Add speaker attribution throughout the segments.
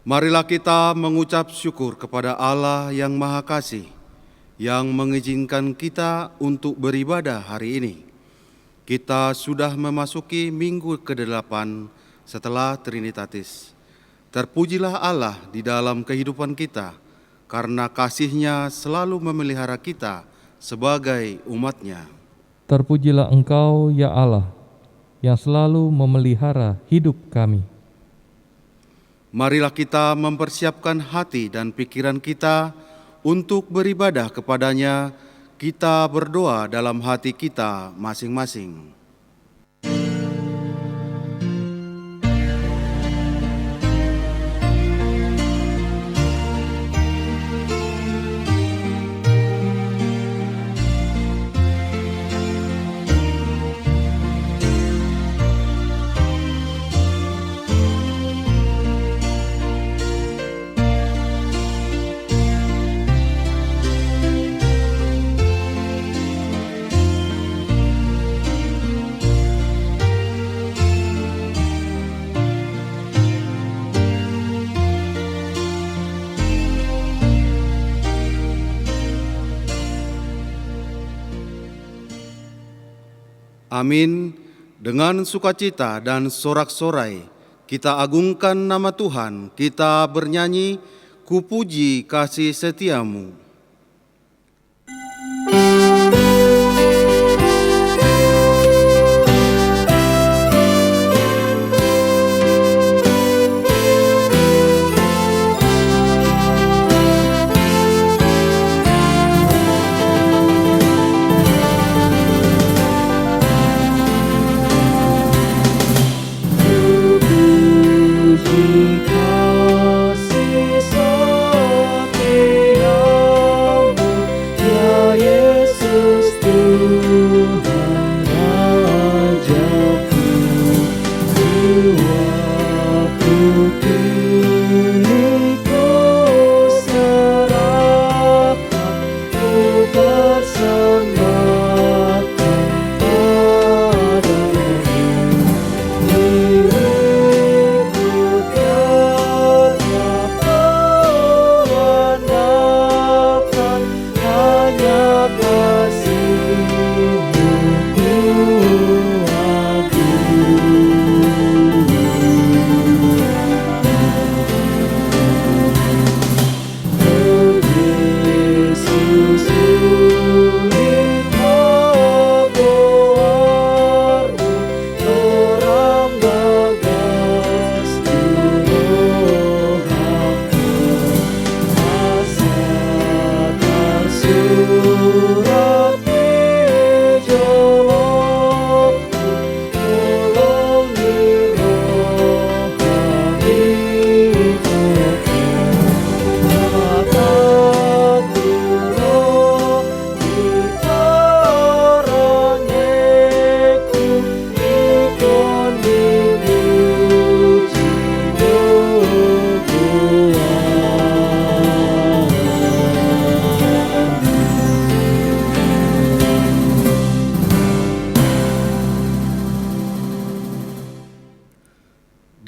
Speaker 1: Marilah kita mengucap syukur kepada Allah yang Maha Kasih, yang mengizinkan kita untuk beribadah hari ini. Kita sudah memasuki minggu ke-8 setelah Trinitatis. Terpujilah Allah di dalam kehidupan kita, karena kasih-Nya selalu memelihara kita sebagai umat-Nya.
Speaker 2: Terpujilah Engkau, ya Allah, yang selalu memelihara hidup kami.
Speaker 1: Marilah kita mempersiapkan hati dan pikiran kita untuk beribadah kepada-Nya. Kita berdoa dalam hati kita masing-masing. Amin. Dengan sukacita dan sorak-sorai, kita agungkan nama Tuhan, kita bernyanyi, Kupuji kasih setiamu.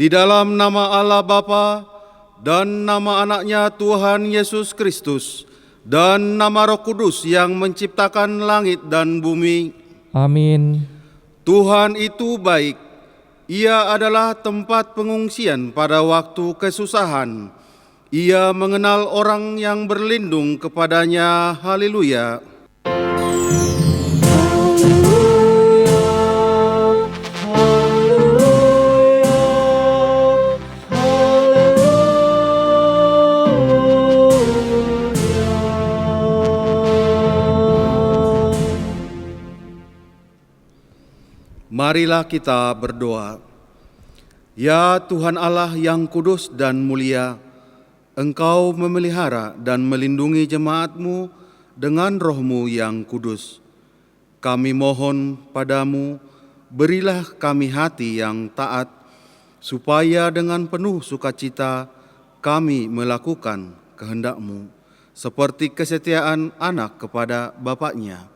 Speaker 1: Di dalam nama Allah Bapa dan nama Anak-Nya Tuhan Yesus Kristus dan nama Roh Kudus yang menciptakan langit dan bumi.
Speaker 2: Amin.
Speaker 1: Tuhan itu baik. Ia adalah tempat pengungsian pada waktu kesusahan. Ia mengenal orang yang berlindung kepada-Nya. Haleluya. Marilah kita berdoa. Ya Tuhan Allah yang kudus dan mulia, Engkau memelihara dan melindungi jemaat-Mu dengan Roh-Mu yang kudus. Kami mohon padamu, berilah kami hati yang taat, supaya dengan penuh sukacita kami melakukan kehendak-Mu, seperti kesetiaan anak kepada bapaknya.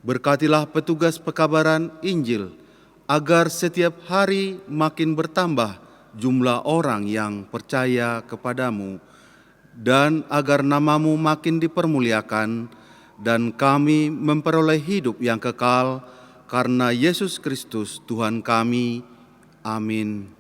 Speaker 1: Berkatilah petugas pekabaran Injil, agar setiap hari makin bertambah jumlah orang yang percaya kepadamu, dan agar namamu makin dipermuliakan, dan kami memperoleh hidup yang kekal karena Yesus Kristus Tuhan kami. Amin.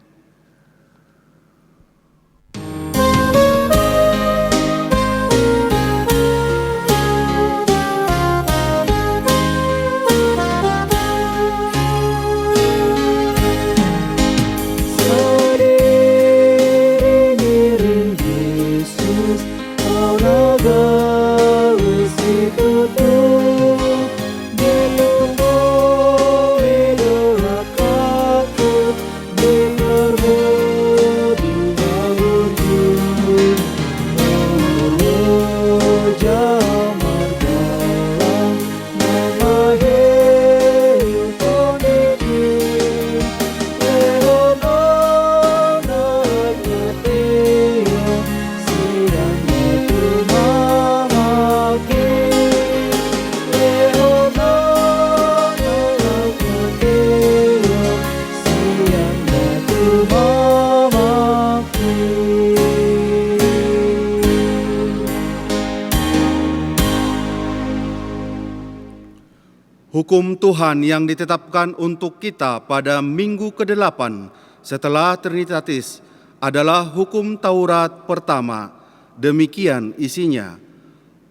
Speaker 1: Hukum Tuhan yang ditetapkan untuk kita pada minggu ke-8 setelah Trinitatis adalah hukum Taurat pertama. Demikian isinya: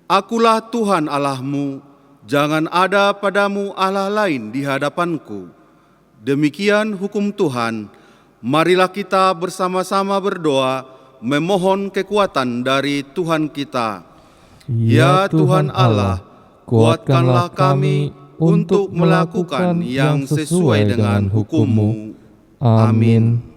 Speaker 1: Akulah Tuhan Allahmu, jangan ada padamu Allah lain di hadapanku. Demikian hukum Tuhan. Marilah kita bersama-sama berdoa memohon kekuatan dari Tuhan kita. Ya Tuhan Allah, kuatkanlah kami untuk melakukan yang sesuai dengan hukum-Mu. Amin.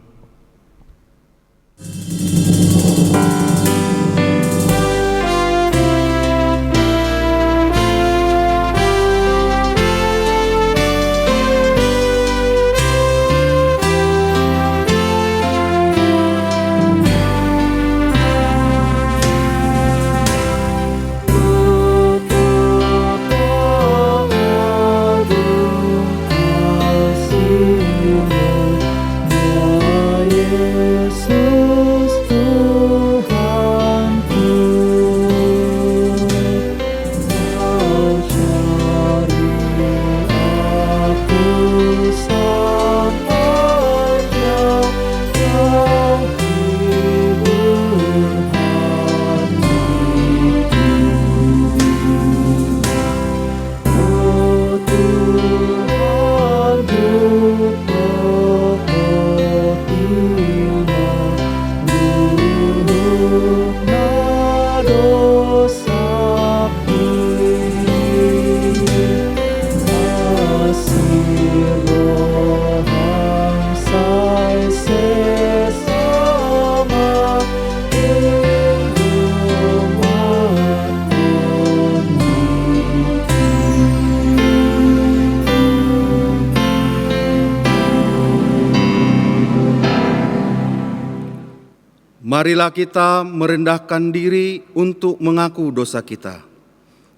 Speaker 1: Marilah kita merendahkan diri untuk mengaku dosa kita.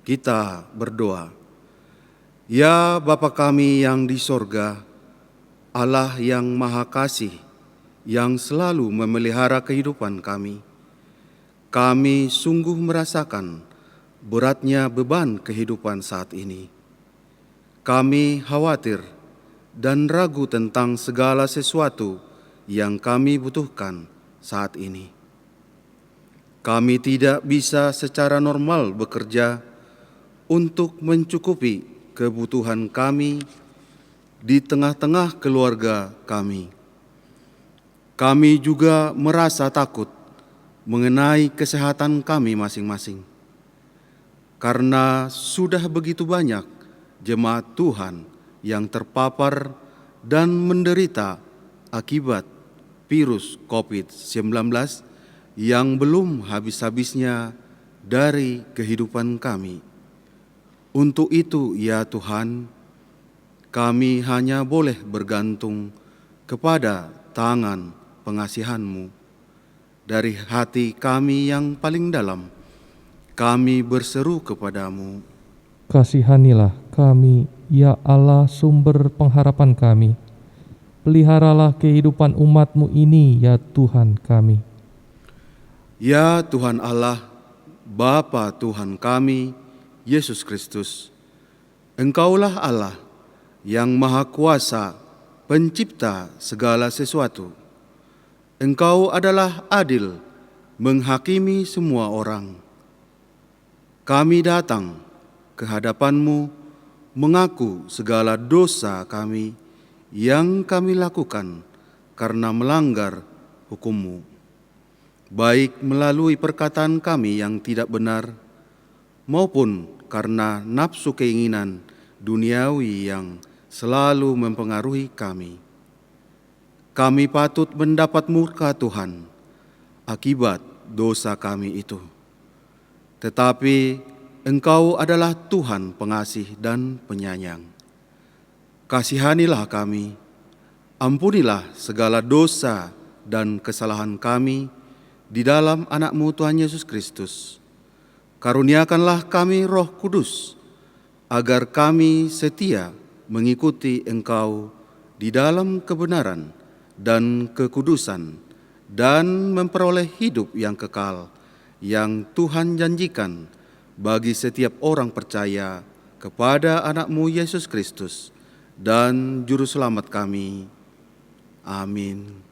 Speaker 1: Kita berdoa. Ya Bapa kami yang di sorga, Allah yang Maha Kasih, yang selalu memelihara kehidupan kami sungguh merasakan beratnya beban kehidupan saat ini. Kami khawatir dan ragu tentang segala sesuatu yang kami butuhkan saat ini. Kami tidak bisa secara normal bekerja untuk mencukupi kebutuhan kami di tengah-tengah keluarga kami. Kami juga merasa takut mengenai kesehatan kami masing-masing, karena sudah begitu banyak jemaat Tuhan yang terpapar dan menderita akibat virus COVID-19 yang belum habis-habisnya dari kehidupan kami. Untuk itu, ya Tuhan, kami hanya boleh bergantung kepada tangan pengasihan-Mu. Dari hati kami yang paling dalam, kami berseru kepadamu.
Speaker 2: Kasihanilah kami, ya Allah, sumber pengharapan kami. peliharalah kehidupan umat-Mu ini, ya Tuhan kami.
Speaker 1: Ya Tuhan Allah, Bapa Tuhan kami, Yesus Kristus, Engkaulah Allah yang Maha Kuasa, pencipta segala sesuatu. Engkau adalah adil, menghakimi semua orang. Kami datang ke hadapan-Mu, mengaku segala dosa kami yang kami lakukan karena melanggar hukum-Mu, baik melalui perkataan kami yang tidak benar, maupun karena nafsu keinginan duniawi yang selalu mempengaruhi kami. Kami patut mendapat murka Tuhan akibat dosa kami itu. Tetapi Engkau adalah Tuhan pengasih dan penyayang. Kasihanilah kami, ampunilah segala dosa dan kesalahan kami di dalam anak-Mu Tuhan Yesus Kristus. Karuniakanlah kami Roh Kudus, agar kami setia mengikuti Engkau di dalam kebenaran dan kekudusan, dan memperoleh hidup yang kekal yang Tuhan janjikan bagi setiap orang percaya kepada anak-Mu Yesus Kristus dan Juru Selamat kami. Amin.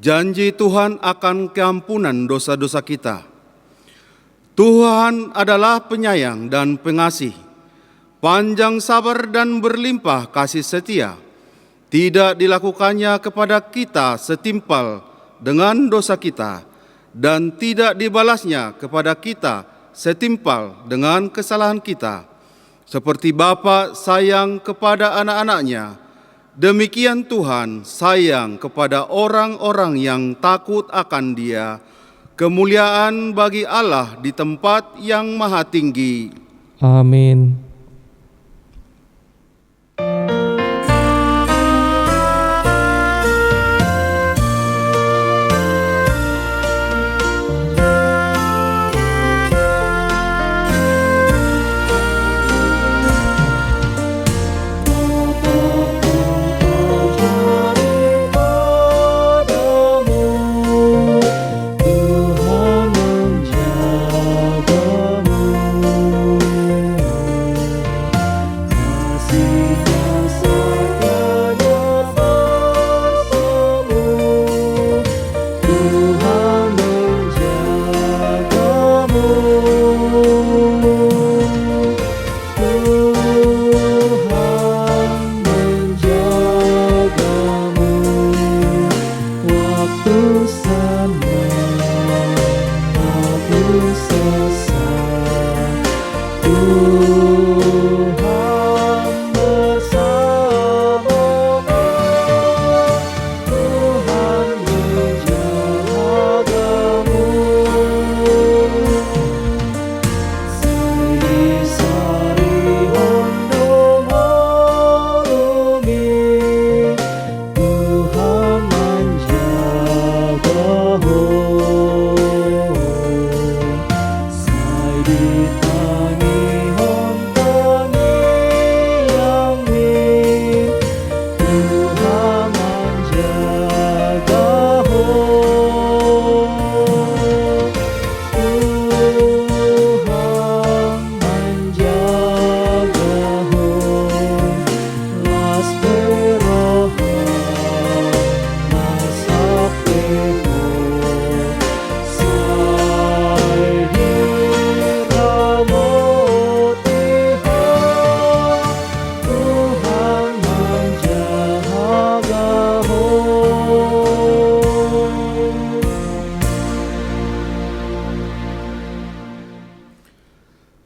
Speaker 1: Janji Tuhan akan keampunan dosa-dosa kita. Tuhan adalah penyayang dan pengasih, panjang sabar dan berlimpah kasih setia. Tidak dilakukannya kepada kita setimpal dengan dosa kita, dan tidak dibalasnya kepada kita setimpal dengan kesalahan kita. Seperti Bapa sayang kepada anak-anaknya, demikian Tuhan sayang kepada orang-orang yang takut akan Dia. Kemuliaan bagi Allah di tempat yang maha tinggi.
Speaker 2: Amin.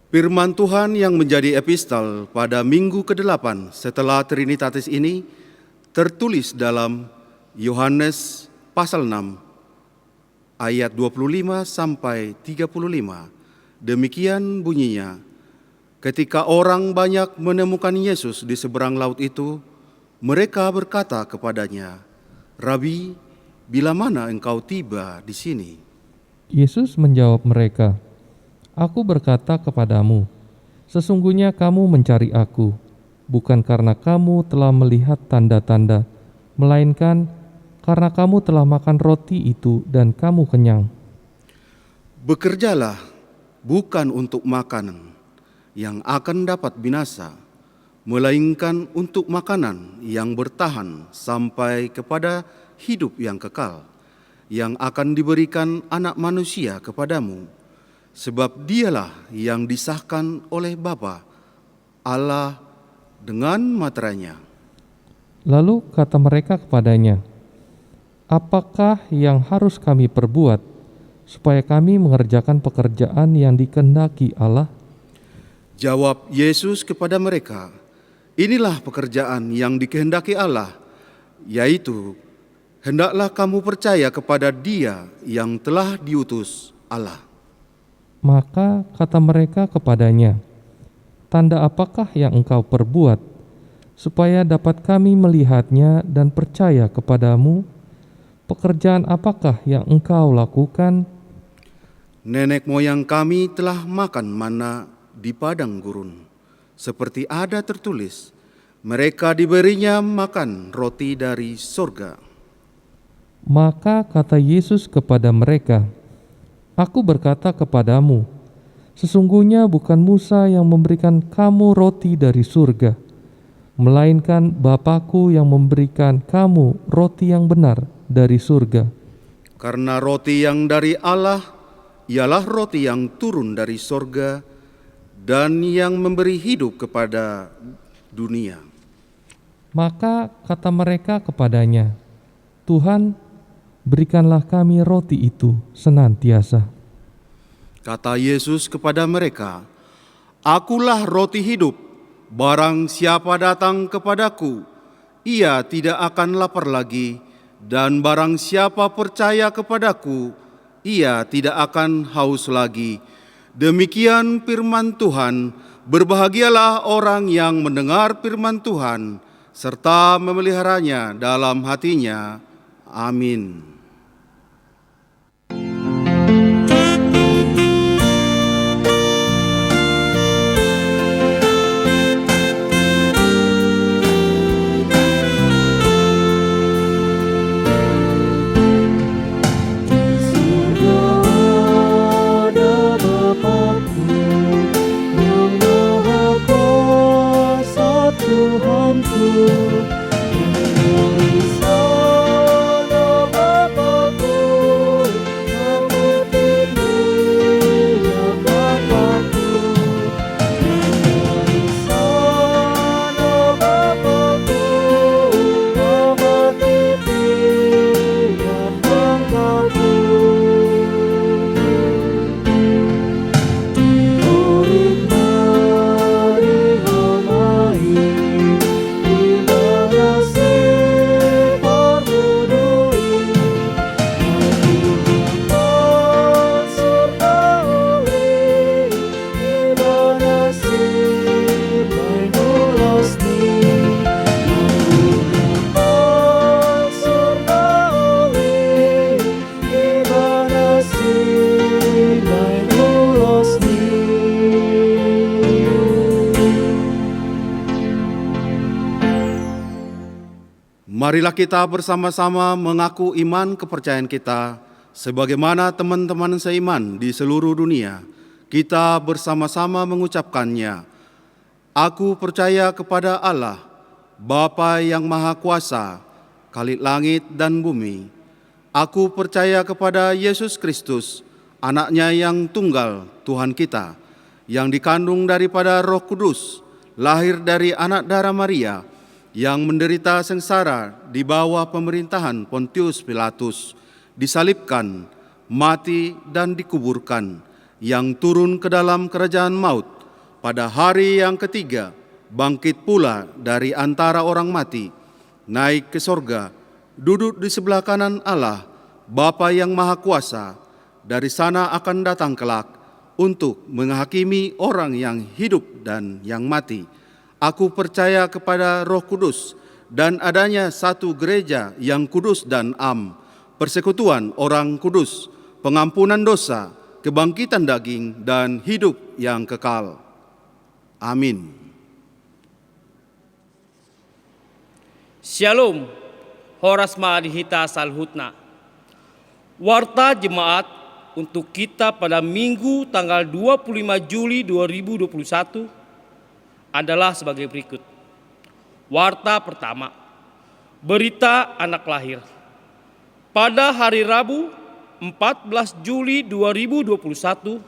Speaker 1: Firman Tuhan yang menjadi epistel pada minggu ke-8 setelah Trinitatis ini tertulis dalam Yohanes pasal 6 ayat 25 sampai 35. Demikian bunyinya, ketika orang banyak menemukan Yesus di seberang laut itu, mereka berkata kepadanya, "Rabi, bila mana engkau tiba di sini?"
Speaker 2: Yesus menjawab mereka, "Aku berkata kepadamu, sesungguhnya kamu mencari Aku, bukan karena kamu telah melihat tanda-tanda, melainkan karena kamu telah makan roti itu dan kamu kenyang.
Speaker 1: Bekerjalah bukan untuk makanan yang akan dapat binasa, melainkan untuk makanan yang bertahan sampai kepada hidup yang kekal, yang akan diberikan Anak Manusia kepadamu. Sebab dialah yang disahkan oleh Bapa Allah dengan materainya."
Speaker 2: Lalu kata mereka kepadanya, "Apakah yang harus kami perbuat supaya kami mengerjakan pekerjaan yang dikehendaki Allah?"
Speaker 1: Jawab Yesus kepada mereka, "Inilah pekerjaan yang dikehendaki Allah, yaitu hendaklah kamu percaya kepada Dia yang telah diutus Allah."
Speaker 2: Maka kata mereka kepadanya, "Tanda apakah yang engkau perbuat, supaya dapat kami melihatnya dan percaya kepadamu? Pekerjaan apakah yang engkau lakukan?"
Speaker 1: "Nenek moyang kami telah makan mana di padang gurun, seperti ada tertulis, mereka diberinya makan roti dari surga."
Speaker 2: Maka kata Yesus kepada mereka, "Aku berkata kepadamu, sesungguhnya bukan Musa yang memberikan kamu roti dari surga, melainkan Bapa-Ku yang memberikan kamu roti yang benar dari surga.
Speaker 1: Karena roti yang dari Allah ialah roti yang turun dari surga dan yang memberi hidup kepada dunia."
Speaker 2: Maka kata mereka kepadanya, "Tuhan, berikanlah kami roti itu senantiasa."
Speaker 1: Kata Yesus kepada mereka, "Akulah roti hidup. Barang siapa datang kepadaku, ia tidak akan lapar lagi, dan barang siapa percaya kepadaku, ia tidak akan haus lagi. Demikian firman Tuhan. Berbahagialah orang yang mendengar firman Tuhan, serta memeliharanya dalam hatinya. Amin." Marilah kita bersama-sama mengaku iman kepercayaan kita sebagaimana teman-teman seiman di seluruh dunia. Kita bersama-sama mengucapkannya. Aku percaya kepada Allah, Bapa yang Maha Kuasa, Khalik langit dan bumi. Aku percaya kepada Yesus Kristus, Anaknya yang tunggal, Tuhan kita, yang dikandung daripada Roh Kudus, lahir dari anak darah Maria, yang menderita sengsara di bawah pemerintahan Pontius Pilatus, disalibkan, mati dan dikuburkan, yang turun ke dalam kerajaan maut, pada hari yang ketiga bangkit pula dari antara orang mati, naik ke sorga, duduk di sebelah kanan Allah, Bapa yang Maha Kuasa. Dari sana akan datang kelak untuk menghakimi orang yang hidup dan yang mati. Aku percaya kepada Roh Kudus dan adanya satu gereja yang kudus dan am, persekutuan orang kudus, pengampunan dosa, kebangkitan daging, dan hidup yang kekal. Amin.
Speaker 3: Shalom, Horas Ma'adihita Salhutna. Warta jemaat untuk kita pada Minggu tanggal 25 Juli 2021 adalah sebagai berikut. Warta pertama, berita anak lahir. Pada hari Rabu 14 Juli 2021,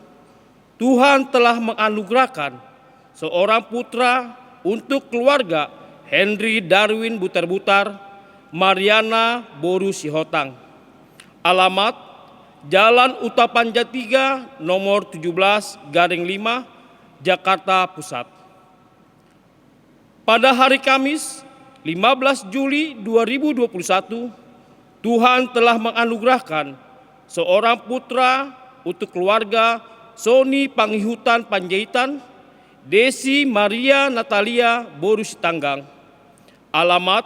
Speaker 3: Tuhan telah menganugerahkan seorang putra untuk keluarga Henry Darwin Butar-Butar, Mariana Boru Sihotang. Alamat Jalan Utapan Jatiga nomor 17/5, Jakarta Pusat. Pada hari Kamis 15 Juli 2021, Tuhan telah menganugerahkan seorang putra untuk keluarga Sony Pangihutan Panjaitan, Desi Maria Natalia Boru Sitanggang. Alamat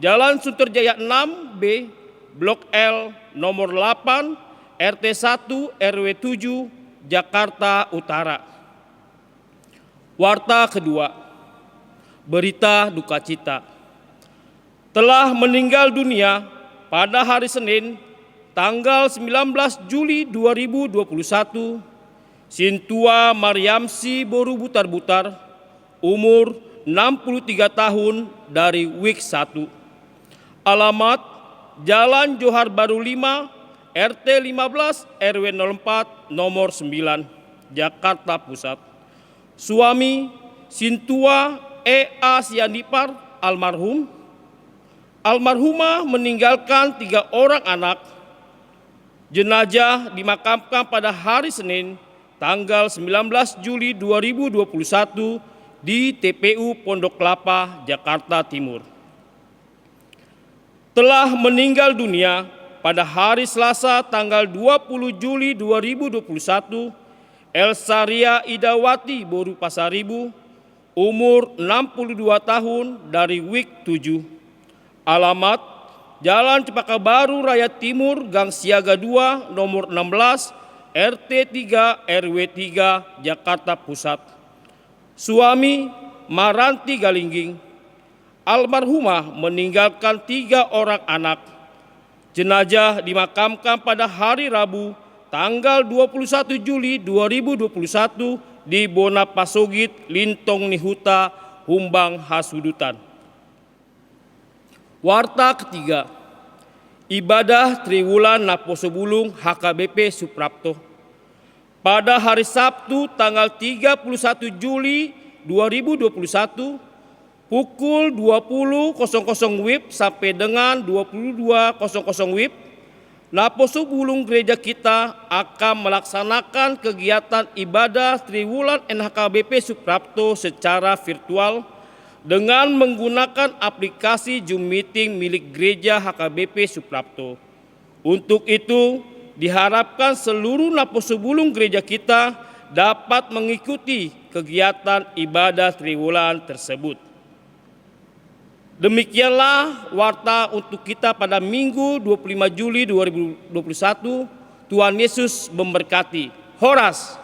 Speaker 3: Jalan Sunterjaya 6B, Blok L, nomor 8, RT 1 RW 7, Jakarta Utara. Warta kedua, berita duka cita. Telah meninggal dunia pada hari Senin, tanggal 19 Juli 2021, Sintua Mariamsi Boru Butar-Butar, umur 63 tahun dari WIK 1. Alamat Jalan Johar Baru 5, RT 15 RW 04 nomor 9, Jakarta Pusat. Suami Sintua E.A. Sianipar almarhum. Almarhumah meninggalkan 3 orang anak. Jenazah dimakamkan pada hari Senin, tanggal 19 Juli 2021 di TPU Pondok Kelapa, Jakarta Timur. Telah meninggal dunia pada hari Selasa tanggal 20 Juli 2021 Elsaria Idawati Boru Pasaribu, umur 62 tahun dari WIK 7. Alamat Jalan Cepaka Baru Raya Timur Gang Siaga 2 nomor 16 RT 3 RW 3 Jakarta Pusat. Suami Maranti Galingging. Almarhumah meninggalkan 3 orang anak. Jenazah dimakamkan pada hari Rabu tanggal 21 Juli 2021 di Bonapasogit, Lintong Nihuta, Humbang Hasudutan. Warta ketiga, ibadah Triwulan Naposobulung HKBP Suprapto. Pada hari Sabtu tanggal 31 Juli 2021 pukul 20.00 WIB sampai dengan 22.00 WIB, Naposobulung gereja kita akan melaksanakan kegiatan ibadah Triwulan NHKBP Suprapto secara virtual dengan menggunakan aplikasi Zoom Meeting milik gereja HKBP Suprapto. Untuk itu, diharapkan seluruh Naposobulung gereja kita dapat mengikuti kegiatan ibadah Triwulan tersebut. Demikianlah warta untuk kita pada Minggu 25 Juli 2021. Tuhan Yesus memberkati. Horas.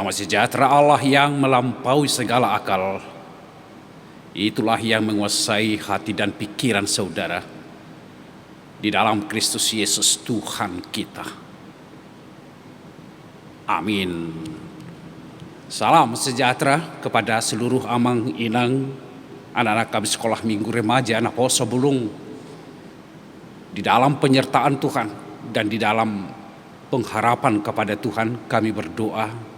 Speaker 4: Damai sejahtera Allah yang melampaui segala akal, itulah yang menguasai hati dan pikiran saudara di dalam Kristus Yesus Tuhan kita. Amin. Salam sejahtera kepada seluruh amang inang anak-anak kami sekolah minggu remaja anak Poso Bulung, di dalam penyertaan Tuhan dan di dalam pengharapan kepada Tuhan kami berdoa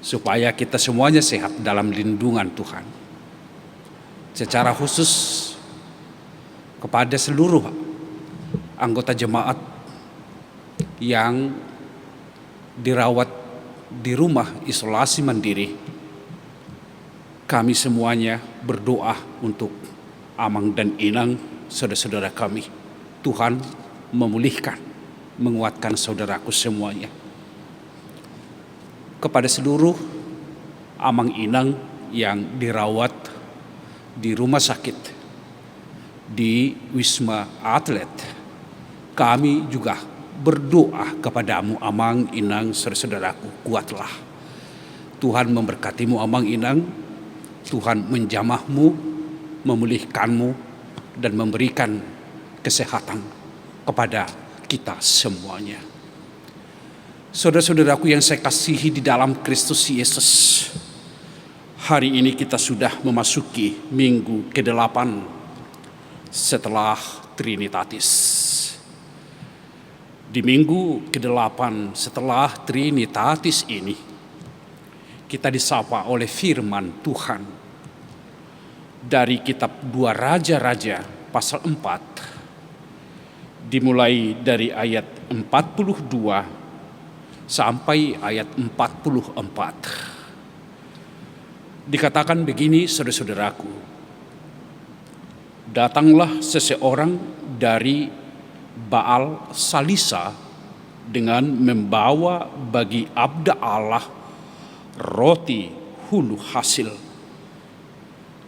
Speaker 4: supaya kita semuanya sehat dalam lindungan Tuhan. Secara khusus kepada seluruh anggota jemaat yang dirawat di rumah isolasi mandiri, kami semuanya berdoa untuk Amang dan Inang, saudara-saudara kami. Tuhan memulihkan, menguatkan saudaraku semuanya. Kepada seluruh Amang Inang yang dirawat di rumah sakit di Wisma Atlet, kami juga berdoa kepadamu Amang Inang, saudara-saudaraku, kuatlah. Tuhan memberkatimu Amang Inang, Tuhan menjamahmu, memulihkanmu, dan memberikan kesehatan kepada kita semuanya. Saudara-saudaraku yang saya kasihi di dalam Kristus Yesus, hari ini kita sudah memasuki minggu ke-8 setelah Trinitatis. Di minggu ke-8 setelah Trinitatis ini, kita disapa oleh firman Tuhan dari kitab 2 Raja-Raja pasal 4, dimulai dari ayat 42 sampai ayat 44. Dikatakan begini, saudara-saudaraku. Datanglah seseorang dari Baal Salisa dengan membawa bagi abda Allah roti hulu hasil,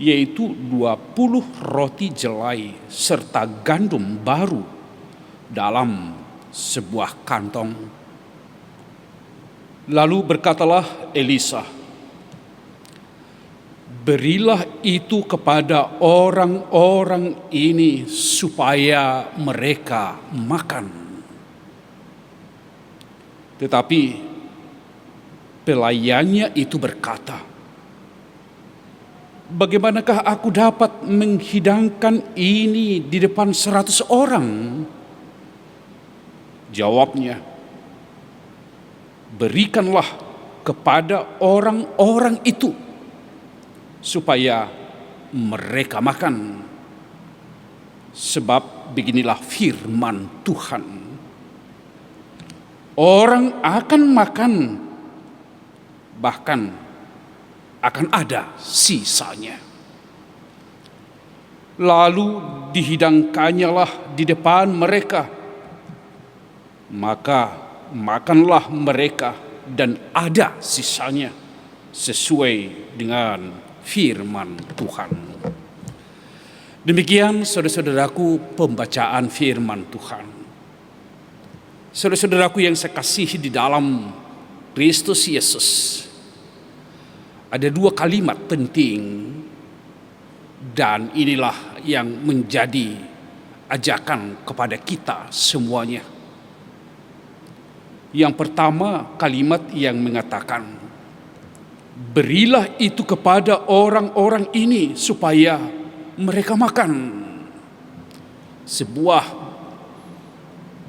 Speaker 4: yaitu 20 roti jelai serta gandum baru dalam sebuah kantong. Lalu berkatalah Elisa, berilah itu kepada orang-orang ini supaya mereka makan. Tetapi pelayannya itu berkata, bagaimanakah aku dapat menghidangkan ini di depan 100 orang? Jawabnya, berikanlah kepada orang-orang itu supaya mereka makan. Sebab beginilah firman Tuhan, orang akan makan, bahkan akan ada sisanya. Lalu dihidangkannyalah di depan mereka, maka makanlah mereka dan ada sisanya sesuai dengan firman Tuhan. Demikian saudara-saudaraku pembacaan firman Tuhan. Saudara-saudaraku yang saya kasihi di dalam Kristus Yesus, ada 2 kalimat penting dan inilah yang menjadi ajakan kepada kita semuanya. Yang pertama, kalimat yang mengatakan, berilah itu kepada orang-orang ini supaya mereka makan. Sebuah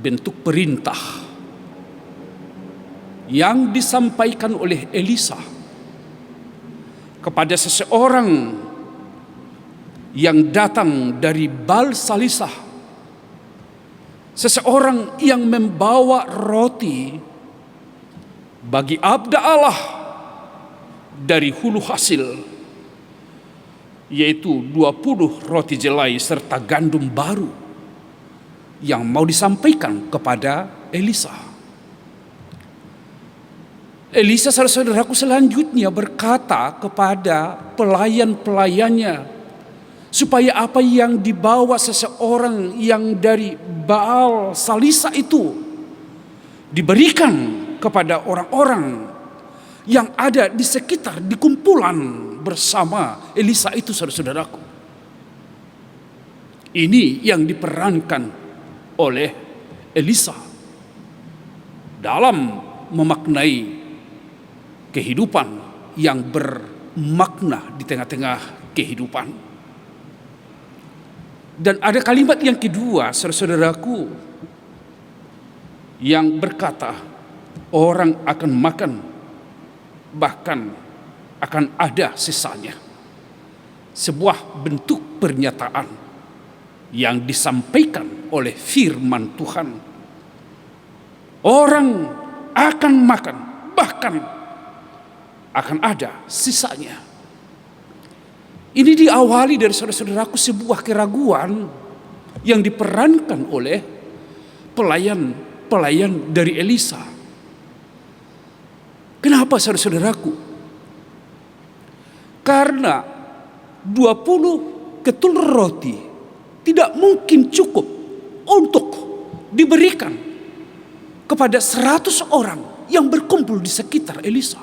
Speaker 4: bentuk perintah yang disampaikan oleh Elisa kepada seseorang yang datang dari Baal Salisa. Seseorang yang membawa roti bagi abda Allah dari hulu hasil, yaitu 20 roti jelai serta gandum baru yang mau disampaikan kepada Elisa. Elisa, saudara-saudaraku, selanjutnya berkata kepada pelayan-pelayannya supaya apa yang dibawa seseorang yang dari Baal Salisa itu diberikan kepada orang-orang yang ada di sekitar, di kumpulan bersama Elisa itu, saudara-saudaraku. Ini yang diperankan oleh Elisa dalam memaknai kehidupan yang bermakna di tengah-tengah kehidupan. Dan ada kalimat yang kedua, saudara-saudaraku, yang berkata, orang akan makan, bahkan akan ada sisanya. Sebuah bentuk pernyataan yang disampaikan oleh firman Tuhan. Orang akan makan, bahkan akan ada sisanya. Ini diawali dari saudara-saudaraku sebuah keraguan yang diperankan oleh pelayan dari Elisa. Kenapa, saudara-saudaraku? Karena 20 ketul roti tidak mungkin cukup untuk diberikan kepada 100 orang yang berkumpul di sekitar Elisa.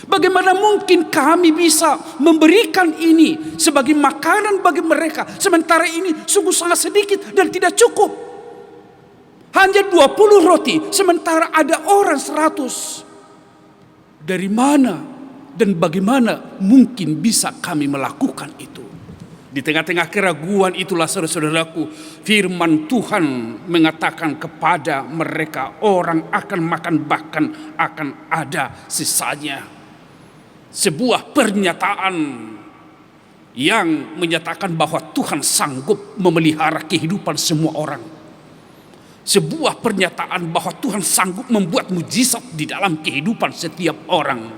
Speaker 4: Bagaimana mungkin kami bisa memberikan ini sebagai makanan bagi mereka, sementara ini sungguh sangat sedikit dan tidak cukup. Hanya 20 roti, sementara ada orang 100. Dari mana dan bagaimana mungkin bisa kami melakukan itu? Di tengah-tengah keraguan itulah, saudara-saudaraku, firman Tuhan mengatakan kepada mereka, orang akan makan, bahkan akan ada sisanya. Sebuah pernyataan yang menyatakan bahwa Tuhan sanggup memelihara kehidupan semua orang. Sebuah pernyataan bahwa Tuhan sanggup membuat mujizat di dalam kehidupan setiap orang.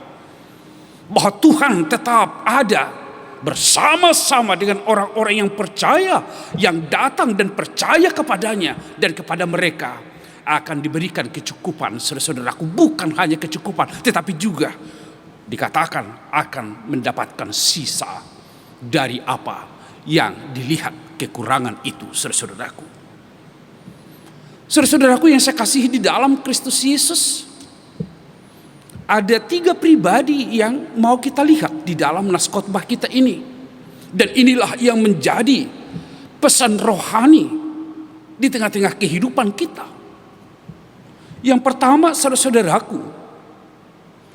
Speaker 4: Bahwa Tuhan tetap ada bersama-sama dengan orang-orang yang percaya, yang datang dan percaya kepadanya, dan kepada mereka akan diberikan kecukupan, saudara-saudaraku. Bukan hanya kecukupan, tetapi juga dikatakan akan mendapatkan sisa dari apa yang dilihat kekurangan itu, saudara-saudaraku. Saudara-saudaraku yang saya kasihi di dalam Kristus Yesus, ada 3 pribadi yang mau kita lihat di dalam nas khotbah kita ini. Dan inilah yang menjadi pesan rohani di tengah-tengah kehidupan kita. Yang pertama, saudara-saudaraku,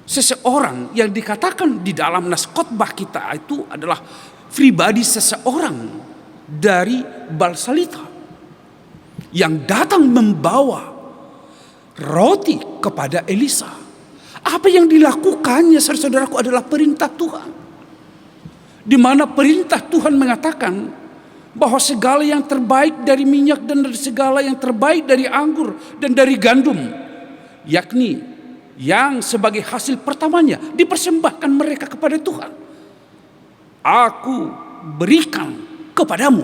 Speaker 4: seseorang yang dikatakan di dalam nas khotbah kita itu adalah pribadi seseorang dari Balsalita yang datang membawa roti kepada Elisa. Apa yang dilakukannya, saudara-saudaraku, adalah perintah Tuhan. Di mana perintah Tuhan mengatakan bahwa segala yang terbaik dari minyak dan dari segala yang terbaik dari anggur dan dari gandum, yakni yang sebagai hasil pertamanya dipersembahkan mereka kepada Tuhan, aku berikan kepadamu.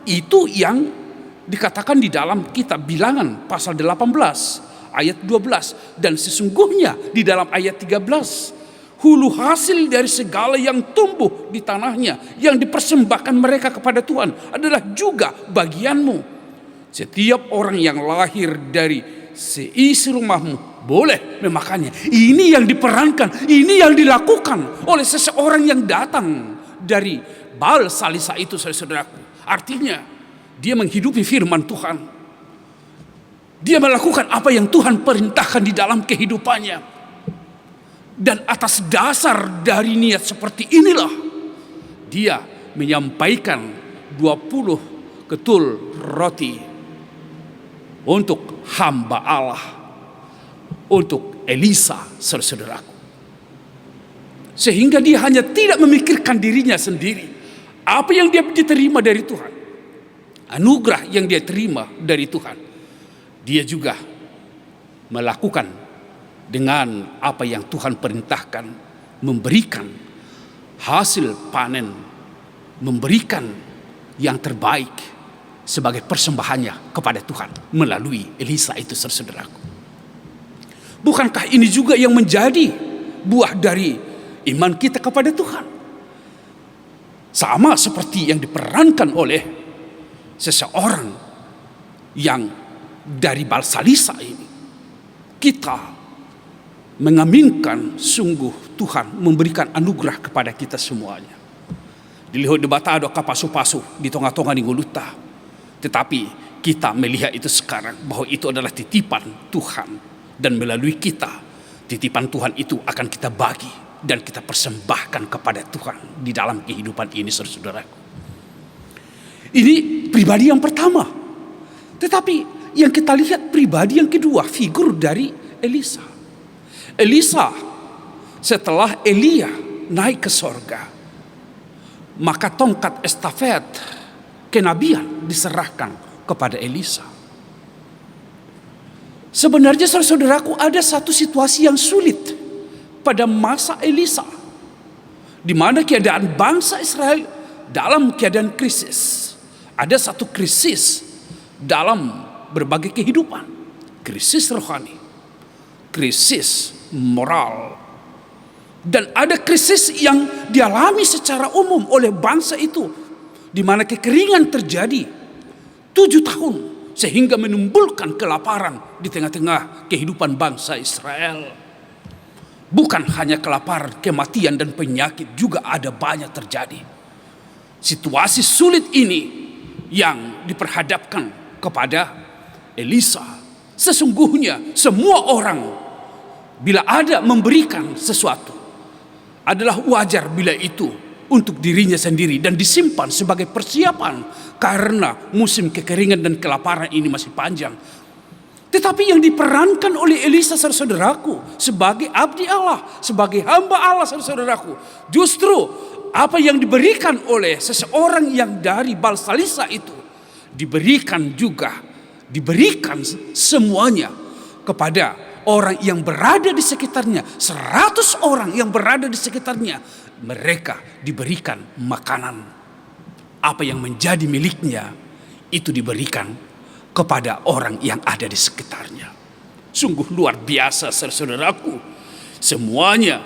Speaker 4: Itu yang dikatakan di dalam kitab Bilangan pasal 18 ayat 12. Dan sesungguhnya di dalam ayat 13, hulu hasil dari segala yang tumbuh di tanahnya yang dipersembahkan mereka kepada Tuhan adalah juga bagianmu. Setiap orang yang lahir dari seisi rumahmu boleh memakannya. Ini yang diperankan, ini yang dilakukan oleh seseorang yang datang dari Balsalisa itu, saudara-saudaraku. Artinya dia menghidupi firman Tuhan. Dia melakukan apa yang Tuhan perintahkan di dalam kehidupannya. Dan atas dasar dari niat seperti inilah dia menyampaikan 20 ketul roti untuk hamba Allah, untuk Elisa, saudara-saudaraku. Sehingga dia hanya tidak memikirkan dirinya sendiri. Apa yang dia diterima dari Tuhan, anugerah yang dia terima dari Tuhan, dia juga melakukan dengan apa yang Tuhan perintahkan, memberikan hasil panen, memberikan yang terbaik sebagai persembahannya kepada Tuhan melalui Elisa itu, saudaraku. Bukankah ini juga yang menjadi buah dari iman kita kepada Tuhan? Sama seperti yang diperankan oleh seseorang yang dari Balsalisa ini. Kita mengaminkan sungguh Tuhan memberikan anugerah kepada kita semuanya. Dilihat di bata ada kapasu-pasu di tengah-tengah di guluta. Tetapi kita melihat itu sekarang bahwa itu adalah titipan Tuhan. Dan melalui kita, titipan Tuhan itu akan kita bagi dan kita persembahkan kepada Tuhan di dalam kehidupan ini, saudara-saudaraku. Ini pribadi yang pertama. Tetapi yang kita lihat pribadi yang kedua, figur dari Elisa. Elisa setelah Elia naik ke sorga, maka tongkat estafet kenabian diserahkan kepada Elisa. Sebenarnya saudara-saudaraku ada satu situasi yang sulit pada masa Elisa, di mana keadaan bangsa Israel dalam keadaan krisis. Ada satu krisis dalam berbagai kehidupan. Krisis rohani, krisis moral, dan ada krisis yang dialami secara umum oleh bangsa itu, di mana kekeringan terjadi 7 tahun sehingga menimbulkan kelaparan di tengah-tengah kehidupan bangsa Israel. Bukan hanya kelaparan, kematian dan penyakit juga ada banyak terjadi. Situasi sulit ini yang diperhadapkan kepada Elisa. Sesungguhnya semua orang bila ada memberikan sesuatu adalah wajar bila itu untuk dirinya sendiri dan disimpan sebagai persiapan karena musim kekeringan dan kelaparan ini masih panjang. Tetapi yang diperankan oleh Elisa, saudaraku, sebagai abdi Allah, sebagai hamba Allah, saudaraku, justru apa yang diberikan oleh seseorang yang dari Balsalisa itu diberikan semuanya kepada orang yang berada di sekitarnya. 100 orang yang berada di sekitarnya, mereka diberikan makanan. Apa yang menjadi miliknya itu diberikan kepada orang yang ada di sekitarnya. Sungguh luar biasa, saudaraku. Semuanya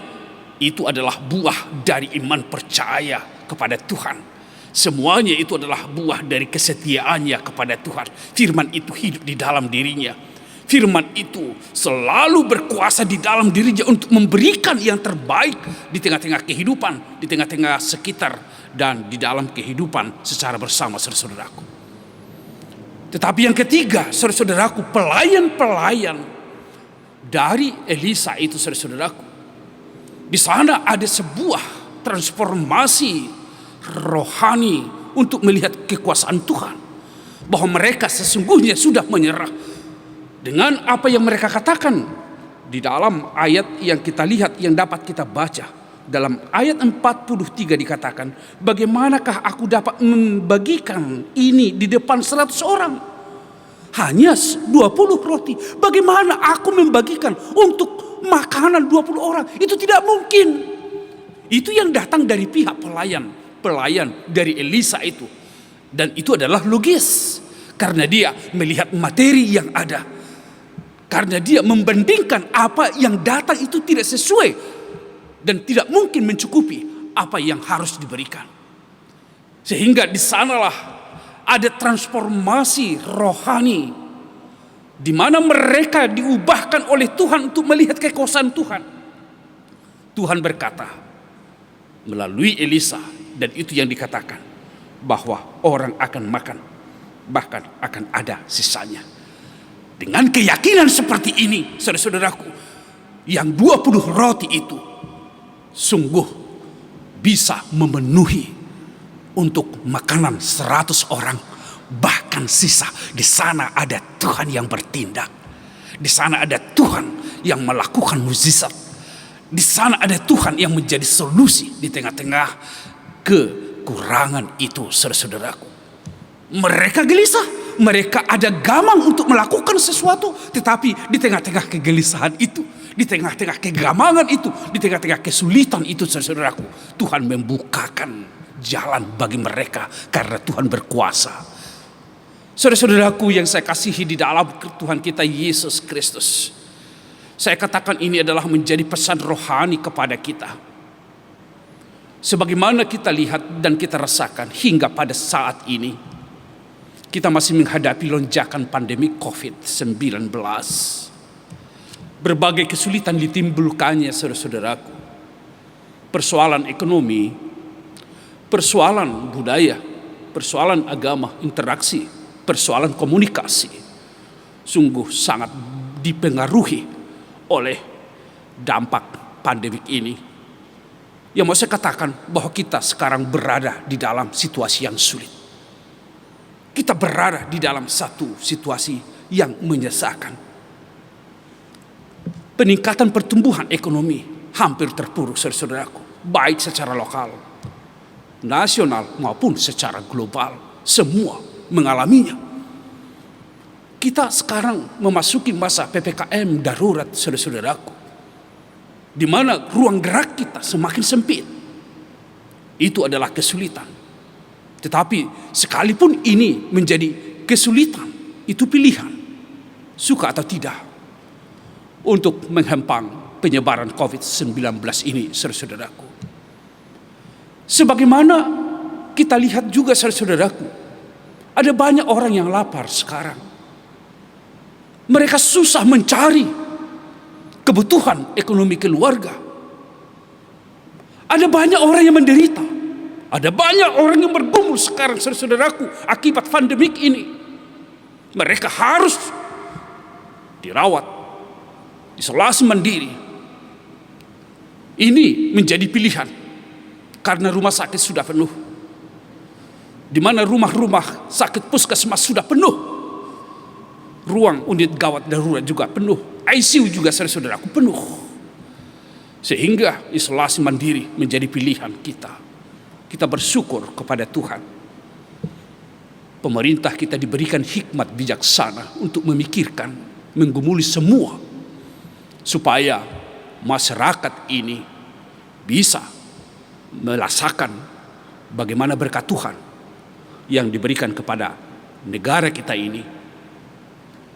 Speaker 4: itu adalah buah dari iman percaya kepada Tuhan. Semuanya itu adalah buah dari kesetiaannya kepada Tuhan. Firman itu hidup di dalam dirinya. Firman itu selalu berkuasa di dalam dirinya untuk memberikan yang terbaik di tengah-tengah kehidupan, di tengah-tengah sekitar, dan di dalam kehidupan secara bersama, saudaraku. Tetapi yang ketiga, saudaraku, pelayan-pelayan dari Elisa itu, saudaraku, di sana ada sebuah transformasi rohani untuk melihat kekuasaan Tuhan, bahwa mereka sesungguhnya sudah menyerah dengan apa yang mereka katakan di dalam ayat yang kita lihat, yang dapat kita baca. Dalam ayat 43 dikatakan, bagaimanakah aku dapat membagikan ini di depan 100 orang? Hanya 20 roti. Bagaimana aku membagikan untuk makanan 20 orang? Itu tidak mungkin. Itu yang datang dari pihak pelayan dari Elisa itu. Dan itu adalah logis, karena dia melihat materi yang ada. Karena dia membandingkan apa yang datang itu tidak sesuai dan tidak mungkin mencukupi apa yang harus diberikan. Sehingga di sanalah ada transformasi rohani, di mana mereka diubahkan oleh Tuhan untuk melihat kekuasaan Tuhan. Tuhan berkata melalui Elisa, dan itu yang dikatakan, bahwa orang akan makan, bahkan akan ada sisanya. Dengan keyakinan seperti ini, saudara-saudaraku, yang 20 roti itu sungguh bisa memenuhi untuk makanan 100 orang, bahkan sisa. Di sana ada Tuhan yang bertindak. Di sana ada Tuhan yang melakukan mukjizat. Di sana ada Tuhan yang menjadi solusi di tengah-tengah kekurangan itu, saudara-saudaraku. Mereka gelisah, mereka ada gamang untuk melakukan sesuatu, tetapi di tengah-tengah kegelisahan itu, di tengah-tengah kegamangan itu, di tengah-tengah kesulitan itu, saudaraku, Tuhan membukakan jalan bagi mereka karena Tuhan berkuasa. Saudara-saudaraku yang saya kasihi di dalam Tuhan kita Yesus Kristus, saya katakan ini adalah menjadi pesan rohani kepada kita. Sebagaimana kita lihat dan kita rasakan hingga pada saat ini, kita masih menghadapi lonjakan pandemi COVID-19. berbagai kesulitan ditimbulkannya, saudara-saudaraku. Persoalan ekonomi, persoalan budaya, persoalan agama, interaksi, persoalan komunikasi, sungguh sangat dipengaruhi oleh dampak pandemik ini. Yang mau saya katakan bahwa kita sekarang berada di dalam situasi yang sulit. Kita berada di dalam satu situasi yang menyesakan. Peningkatan pertumbuhan ekonomi hampir terpuruk, saudara-saudaraku, baik secara lokal, nasional maupun secara global. Semua mengalaminya. Kita sekarang memasuki masa PPKM darurat, saudara-saudaraku, di mana ruang gerak kita semakin sempit. Itu adalah kesulitan. Tetapi sekalipun ini menjadi kesulitan, itu pilihan, suka atau tidak, untuk menghempang penyebaran COVID-19 ini, saudara-saudaraku. Sebagaimana kita lihat juga, saudara-saudaraku, ada banyak orang yang lapar sekarang. Mereka susah mencari kebutuhan ekonomi keluarga. Ada banyak orang yang menderita. Ada banyak orang yang bergumul sekarang, saudara-saudaraku, akibat pandemik ini. Mereka harus dirawat, isolasi mandiri. Ini menjadi pilihan karena rumah sakit sudah penuh. Di mana rumah-rumah sakit puskesmas sudah penuh. Ruang unit gawat darurat juga penuh. ICU juga, saudara-saudaraku, penuh. Sehingga isolasi mandiri menjadi pilihan kita. Kita bersyukur kepada Tuhan. Pemerintah kita diberikan hikmat bijaksana untuk memikirkan, menggumuli semua, supaya masyarakat ini bisa merasakan bagaimana berkat Tuhan yang diberikan kepada negara kita ini.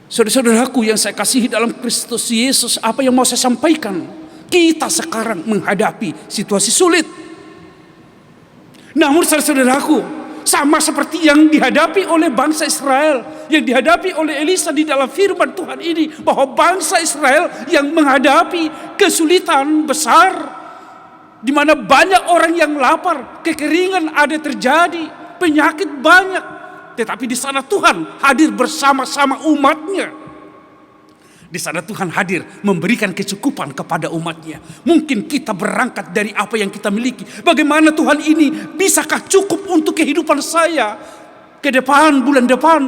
Speaker 4: Saudara-saudaraku yang saya kasihi dalam Kristus Yesus, apa yang mau saya sampaikan? Kita sekarang menghadapi situasi sulit. Namun saudara-saudaraku, sama seperti yang dihadapi oleh bangsa Israel, yang dihadapi oleh Elisa di dalam firman Tuhan ini, bahwa bangsa Israel yang menghadapi kesulitan besar, di mana banyak orang yang lapar, kekeringan ada terjadi, penyakit banyak. Tetapi di sana Tuhan hadir bersama-sama umatnya. Di sana Tuhan hadir memberikan kecukupan kepada umatnya. Mungkin kita berangkat dari apa yang kita miliki. Bagaimana Tuhan ini bisakah cukup untuk kehidupan saya ke depan, bulan depan?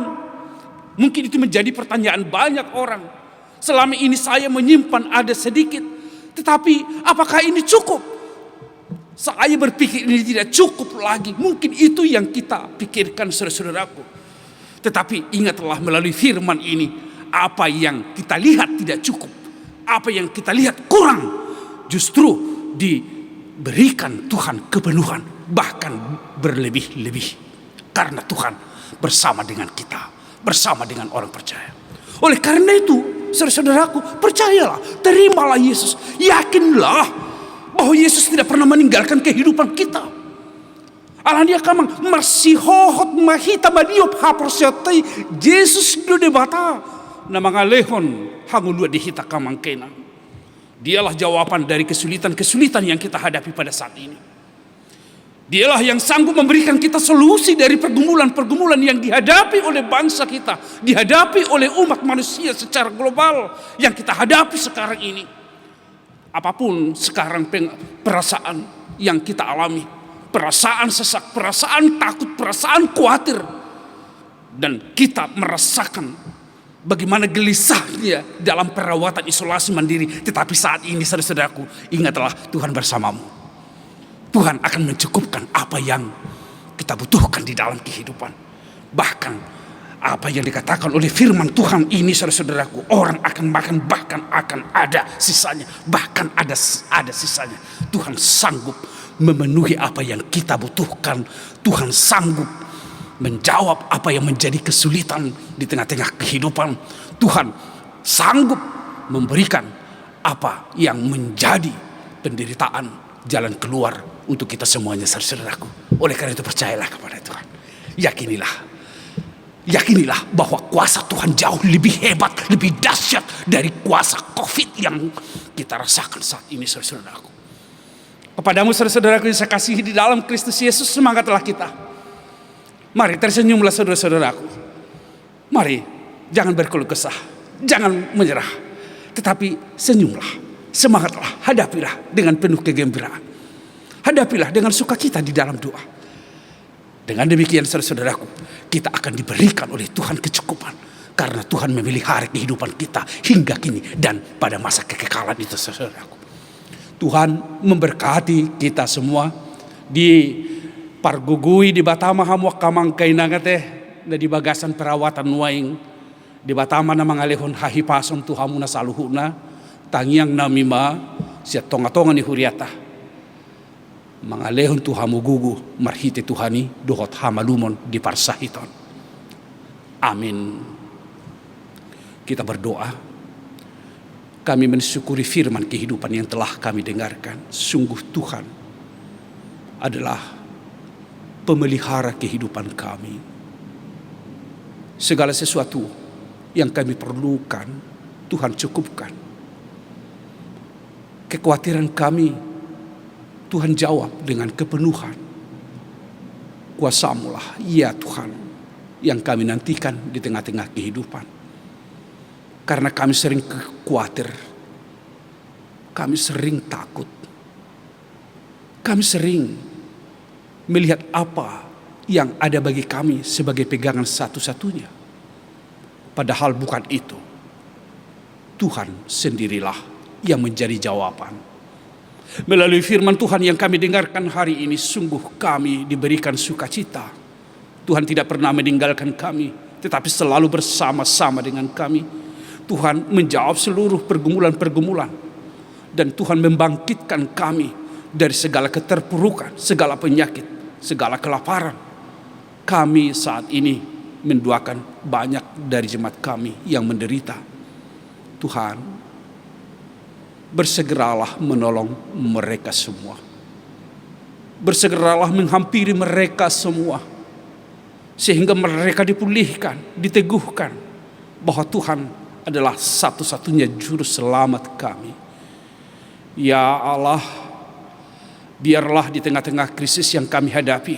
Speaker 4: Mungkin itu menjadi pertanyaan banyak orang. Selama ini saya menyimpan ada sedikit. Tetapi apakah ini cukup? Saya berpikir ini tidak cukup lagi. Mungkin itu yang kita pikirkan, saudara-saudaraku. Tetapi ingatlah melalui firman ini, apa yang kita lihat tidak cukup, apa yang kita lihat kurang, justru diberikan Tuhan kepenuhan, bahkan berlebih-lebih. Karena Tuhan bersama dengan kita, bersama dengan orang percaya. Oleh karena itu, saudara-saudaraku, percayalah, terimalah Yesus, yakinlah bahwa Yesus tidak pernah meninggalkan kehidupan kita. Alang dia kamang marsihohot mahita madiop haporsiotay Yesus do debata na mga lehon hangulua dihita kamang kenan. Dialah jawaban dari kesulitan-kesulitan yang kita hadapi pada saat ini. Dialah yang sanggup memberikan kita solusi dari pergumulan-pergumulan yang dihadapi oleh bangsa kita, dihadapi oleh umat manusia secara global yang kita hadapi sekarang ini. Apapun sekarang perasaan yang kita alami, perasaan sesak, perasaan takut, perasaan khawatir, dan kita merasakan bagaimana gelisahnya dalam perawatan isolasi mandiri. Tetapi saat ini, saudara-saudaraku, ingatlah Tuhan bersamamu. Tuhan akan mencukupkan apa yang kita butuhkan di dalam kehidupan. Bahkan apa yang dikatakan oleh firman Tuhan ini, saudara-saudaraku, orang akan makan, bahkan akan ada sisanya, bahkan ada sisanya. Tuhan sanggup memenuhi apa yang kita butuhkan. Tuhan sanggup menjawab apa yang menjadi kesulitan di tengah-tengah kehidupan. Tuhan sanggup memberikan apa yang menjadi penderitaan, jalan keluar untuk kita semuanya, saudara-saudaraku. Oleh karena itu percayalah kepada Tuhan. Yakinilah Yakinilah bahwa kuasa Tuhan jauh lebih hebat, lebih dahsyat dari kuasa COVID yang kita rasakan saat ini, saudara-saudaraku. Kepadamu saudara-saudaraku yang saya kasihi di dalam Kristus Yesus, semangatlah kita. Mari tersenyumlah saudara-saudaraku. Mari jangan berkeluh kesah, jangan menyerah, tetapi senyumlah, semangatlah, hadapilah dengan penuh kegembiraan. Hadapilah dengan sukacita di dalam doa. Dengan demikian saudara-saudaraku, kita akan diberikan oleh Tuhan kecukupan. Karena Tuhan memelihara kehidupan kita hingga kini dan pada masa kekekalan itu, saudaraku. Tuhan memberkati kita semua. Di pargugui di Batama hamuak kamang kainangate na di bagasan perawatan nuaing di Batama na mangalehon hahipason tuhamuna saluhuna tangiang namima siya tonga-tonga ni huriata. Mangalehon tuhamu gugu marhite Tuhani dohot hamalumon di parsahiton. Amin. Kita berdoa. Kami mensyukuri firman kehidupan yang telah kami dengarkan. Sungguh Tuhan adalah pemelihara kehidupan kami. Segala sesuatu yang kami perlukan Tuhan cukupkan. Kekhawatiran kami Tuhan jawab dengan kepenuhan. Kuasamulah, ya Tuhan, yang kami nantikan di tengah-tengah kehidupan. Karena kami sering khawatir, kami sering takut, kami sering melihat apa yang ada bagi kami sebagai pegangan satu-satunya. Padahal bukan itu. Tuhan sendirilah yang menjadi jawaban. Melalui firman Tuhan yang kami dengarkan hari ini, sungguh kami diberikan sukacita. Tuhan tidak pernah meninggalkan kami, tetapi selalu bersama-sama dengan kami. Tuhan menjawab seluruh pergumulan-pergumulan. Dan Tuhan membangkitkan kami dari segala keterpurukan, segala penyakit, segala kelaparan. Kami saat ini mendoakan banyak dari jemaat kami yang menderita. Tuhan, bersegeralah menolong mereka semua. Bersegeralah menghampiri mereka semua. Sehingga mereka dipulihkan, diteguhkan. Bahwa Tuhan adalah satu-satunya juru selamat kami. Ya Allah, biarlah di tengah-tengah krisis yang kami hadapi,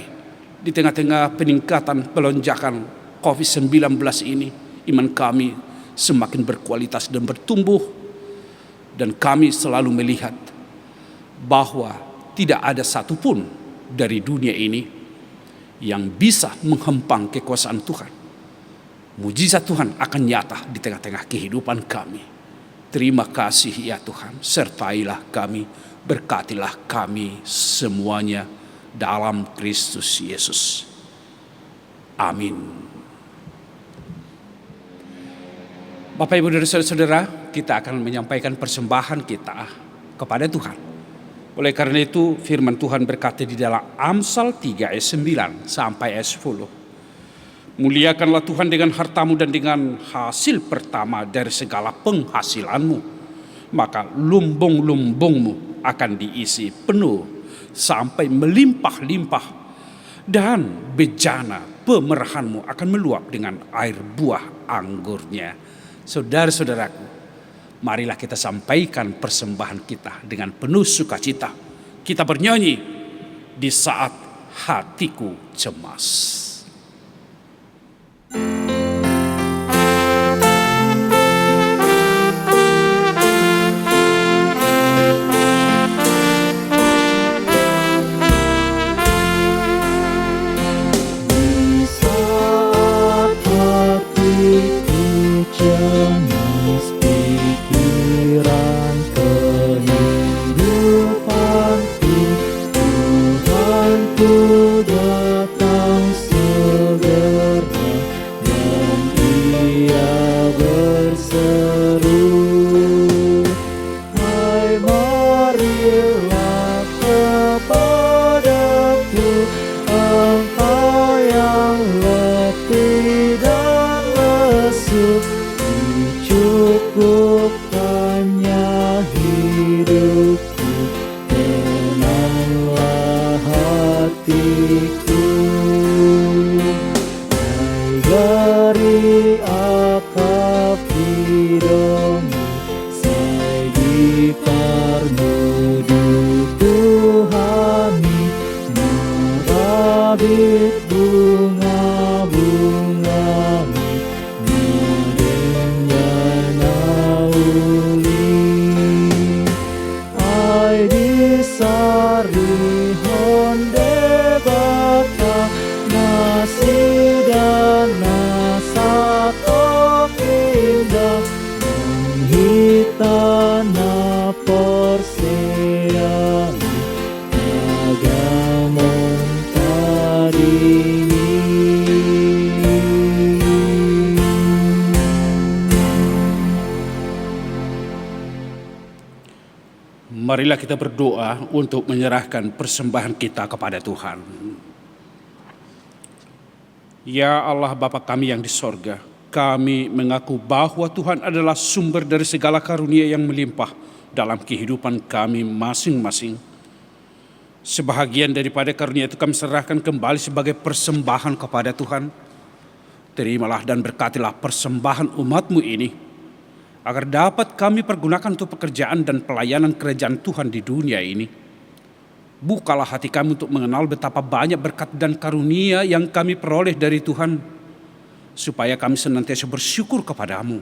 Speaker 4: di tengah-tengah peningkatan pelonjakan COVID-19 ini, iman kami semakin berkualitas dan bertumbuh. Dan kami selalu melihat bahwa tidak ada satupun dari dunia ini yang bisa menghempang kekuasaan Tuhan. Mujizat Tuhan akan nyata di tengah-tengah kehidupan kami. Terima kasih ya Tuhan, sertailah kami, berkatilah kami semuanya dalam Kristus Yesus. Amin. Bapak Ibu dan saudara-saudara, kita akan menyampaikan persembahan kita kepada Tuhan. Oleh karena itu firman Tuhan berkata di dalam Amsal 3 ayat 9 sampai ayat 10. Muliakanlah Tuhan dengan hartamu dan dengan hasil pertama dari segala penghasilanmu. Maka lumbung-lumbungmu akan diisi penuh sampai melimpah-limpah. Dan bejana pemerahanmu akan meluap dengan air buah anggurnya. Saudara-saudaraku, marilah kita sampaikan persembahan kita dengan penuh sukacita. Kita bernyanyi di saat hatiku cemas.
Speaker 5: Tuhan ku datang sabit bunga-bungamu menyanauli. Ai disari honde bata nasi dan nasato indah menghitana porseami agamon tarini.
Speaker 4: Marilah kita berdoa untuk menyerahkan persembahan kita kepada Tuhan. Ya Allah Bapa kami yang di sorga, kami mengaku bahwa Tuhan adalah sumber dari segala karunia yang melimpah dalam kehidupan kami masing-masing. Sebahagian daripada karunia itu kami serahkan kembali sebagai persembahan kepada Tuhan. Terimalah dan berkatilah persembahan umat-Mu ini, agar dapat kami pergunakan untuk pekerjaan dan pelayanan kerajaan Tuhan di dunia ini. Bukalah hati kami untuk mengenal betapa banyak berkat dan karunia yang kami peroleh dari Tuhan, supaya kami senantiasa bersyukur kepadamu.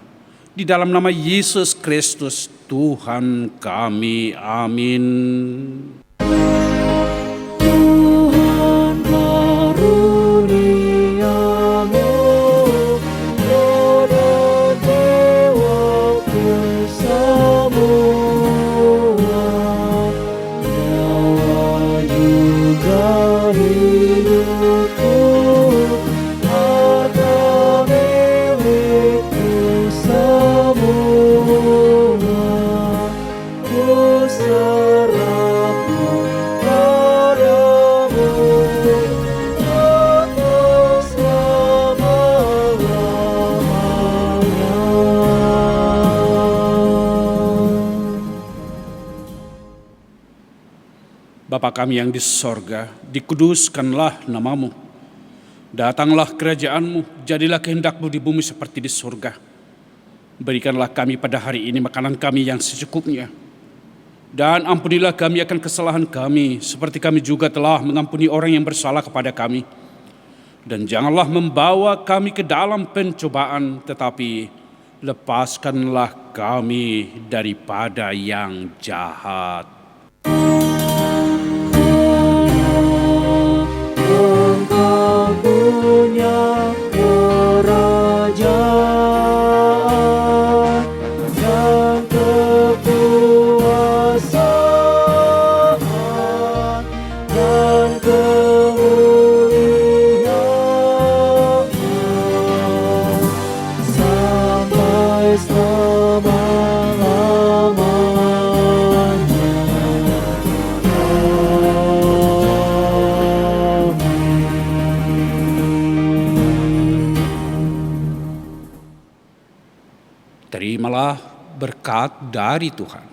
Speaker 4: Di dalam nama Yesus Kristus Tuhan kami, amin.
Speaker 5: Tuhan karuniamu roda dewa semua, nyawa juga hidupku ada milikku semua. Ku serahkan padamu untuk selama-lamanya.
Speaker 4: Bapa kami yang di sorga, dikuduskanlah namamu. Datanglah kerajaanmu, jadilah kehendak-Mu di bumi seperti di sorga. Berikanlah kami pada hari ini makanan kami yang secukupnya. Dan ampunilah kami akan kesalahan kami, seperti kami juga telah mengampuni orang yang bersalah kepada kami. Dan janganlah membawa kami ke dalam pencobaan, tetapi lepaskanlah kami daripada yang jahat.
Speaker 5: Engkau punya kerajaan dan kekuasaan dan kemuliaan sampai selama-lamanya.
Speaker 4: Terimalah berkat dari Tuhan.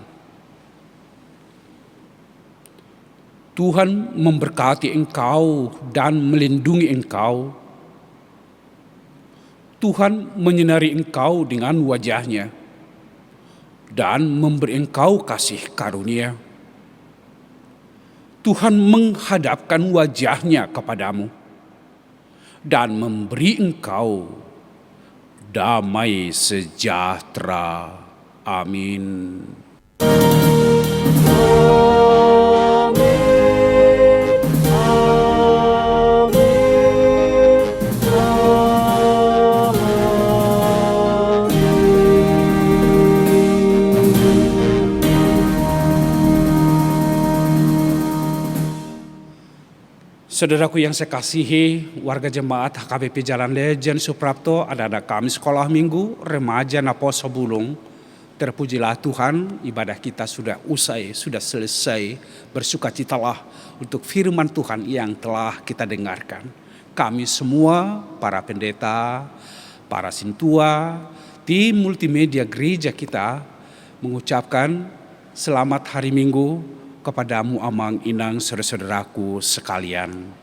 Speaker 4: Tuhan memberkati engkau dan melindungi engkau. Tuhan menyinari engkau dengan wajah-Nya dan memberi engkau kasih karunia. Tuhan menghadapkan wajah-Nya kepadamu dan memberi engkau damai sejahtera. Amin. Saudaraku yang saya kasihi, warga jemaat HKBP Jalan Lejen Suprapto, anak-anak kami sekolah minggu, remaja Naposo Bulung. Terpujilah Tuhan, ibadah kita sudah usai, sudah selesai. Bersukacitalah untuk firman Tuhan yang telah kita dengarkan. Kami semua, para pendeta, para sintua, tim multimedia gereja kita, mengucapkan selamat hari Minggu kepadamu Amang Inang saudara-saudaraku sekalian.